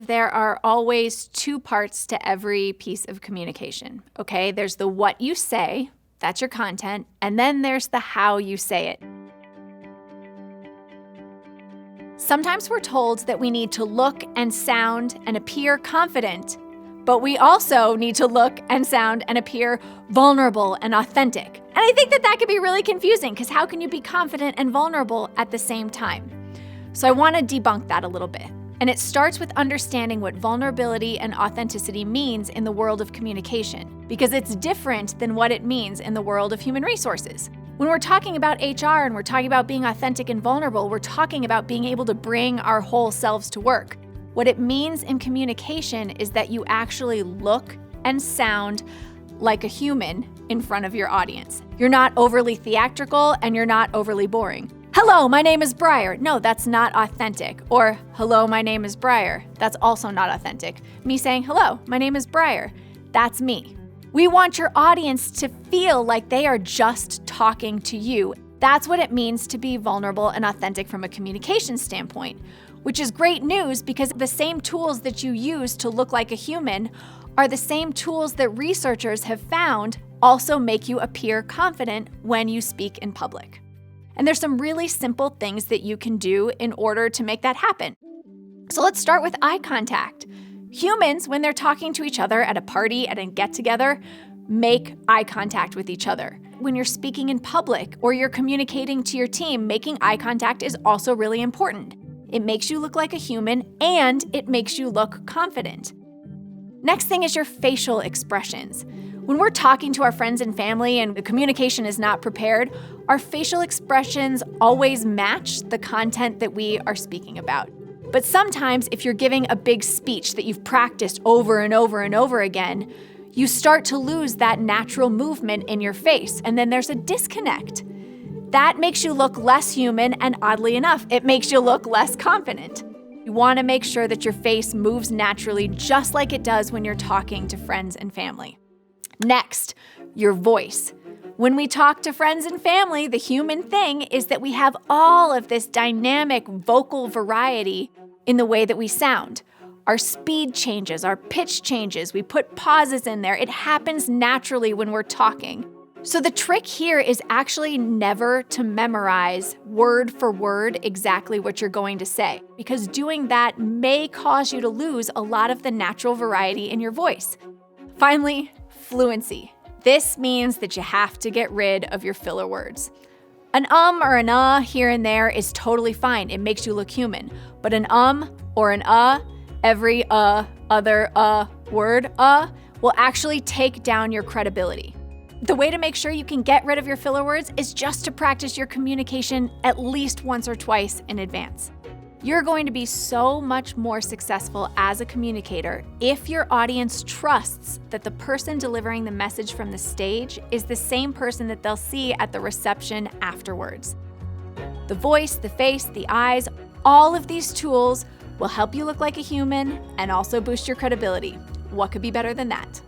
There are always two parts to every piece of communication, okay? There's the what you say, that's your content, and then there's the how you say it. Sometimes we're told that we need to look and sound and appear confident, but we also need to look and sound and appear vulnerable and authentic. And I think that can be really confusing because how can you be confident and vulnerable at the same time? So I want to debunk that a little bit. And it starts with understanding what vulnerability and authenticity means in the world of communication, because it's different than what it means in the world of human resources. When we're talking about HR and we're talking about being authentic and vulnerable, we're talking about being able to bring our whole selves to work. What it means in communication is that you actually look and sound like a human in front of your audience. You're not overly theatrical and you're not overly boring. Hello, my name is Briar. No, that's not authentic. Or, hello, my name is Briar. That's also not authentic. Me saying, hello, my name is Briar. That's me. We want your audience to feel like they are just talking to you. That's what it means to be vulnerable and authentic from a communication standpoint, which is great news because the same tools that you use to look like a human are the same tools that researchers have found also make you appear confident when you speak in public. And there's some really simple things that you can do in order to make that happen. So let's start with eye contact. Humans, when they're talking to each other at a party, at a get-together, make eye contact with each other. When you're speaking in public or you're communicating to your team, making eye contact is also really important. It makes you look like a human and it makes you look confident. Next thing is your facial expressions. When we're talking to our friends and family and the communication is not prepared, our facial expressions always match the content that we are speaking about. But sometimes if you're giving a big speech that you've practiced over and over and over again, you start to lose that natural movement in your face, and then there's a disconnect. That makes you look less human, and oddly enough, it makes you look less confident. You want to make sure that your face moves naturally just like it does when you're talking to friends and family. Next, your voice. When we talk to friends and family, the human thing is that we have all of this dynamic vocal variety in the way that we sound. Our speed changes, our pitch changes, we put pauses in there. It happens naturally when we're talking. So the trick here is actually never to memorize word for word exactly what you're going to say, because doing that may cause you to lose a lot of the natural variety in your voice. Finally, fluency. This means that you have to get rid of your filler words. An or an here and there is totally fine. It makes you look human. But an or an every other word will actually take down your credibility. The way to make sure you can get rid of your filler words is just to practice your communication at least once or twice in advance. You're going to be so much more successful as a communicator if your audience trusts that the person delivering the message from the stage is the same person that they'll see at the reception afterwards. The voice, the face, the eyes, all of these tools will help you look like a human and also boost your credibility. What could be better than that?